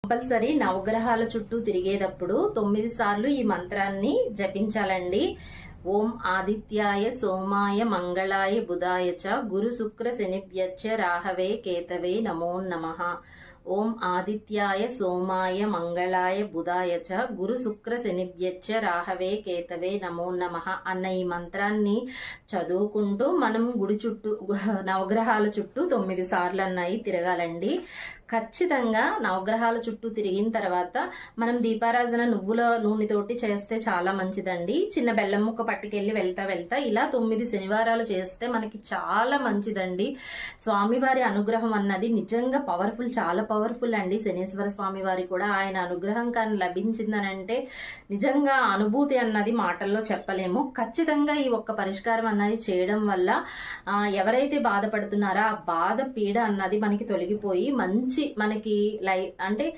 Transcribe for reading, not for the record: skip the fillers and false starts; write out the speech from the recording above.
Compulsory నవగ్రహాల చుట్టూ తిరిగేటప్పుడు 9 సార్లు ఈ మంత్రాన్ని జపించాలండి. ఓం ఆదిత్యాయ సోమాయ మంగళాయ బుధాయ చ గురు శుక్ర శనిభ్యచ్చ రాహవే కేతవే నమో నమః. ఓం ఆదిత్యాయ సోమాయ మంగళాయ బుధాయ చ గురు శుక్ర శనిభ్యచ్చ రాహవే కేతవే నమో నమః అన్న ఈ మంత్రాన్ని చదువుకుంటూ మనం గుడి చుట్టూ నవగ్రహాల చుట్టూ 9 సార్లు అన్నాయి తిరగాలండి. ఖచ్చితంగా నవగ్రహాల చుట్టూ తిరిగిన తర్వాత మనం దీపారాజన నువ్వుల నూనెతోటి చేస్తే చాలా మంచిదండి. చిన్న బెల్లం ముక్క పట్టుకెళ్ళి వెళ్తా ఇలా 9 శనివారాలు చేస్తే మనకి చాలా మంచిదండి. స్వామివారి అనుగ్రహం అన్నది నిజంగా పవర్ఫుల్, చాలా పవర్ఫుల్ అండి. శనీశ్వర స్వామి వారి కూడా ఆయన అనుగ్రహం కానీ లభించిందనంటే నిజంగా అనుభూతి అన్నది మాటల్లో చెప్పలేము. ఖచ్చితంగా ఈ ఒక్క పరిష్కారం అన్నది చేయడం వల్ల ఎవరైతే బాధపడుతున్నారో ఆ బాధ పీడ అన్నది మనకి తొలగిపోయి మనకి అంటే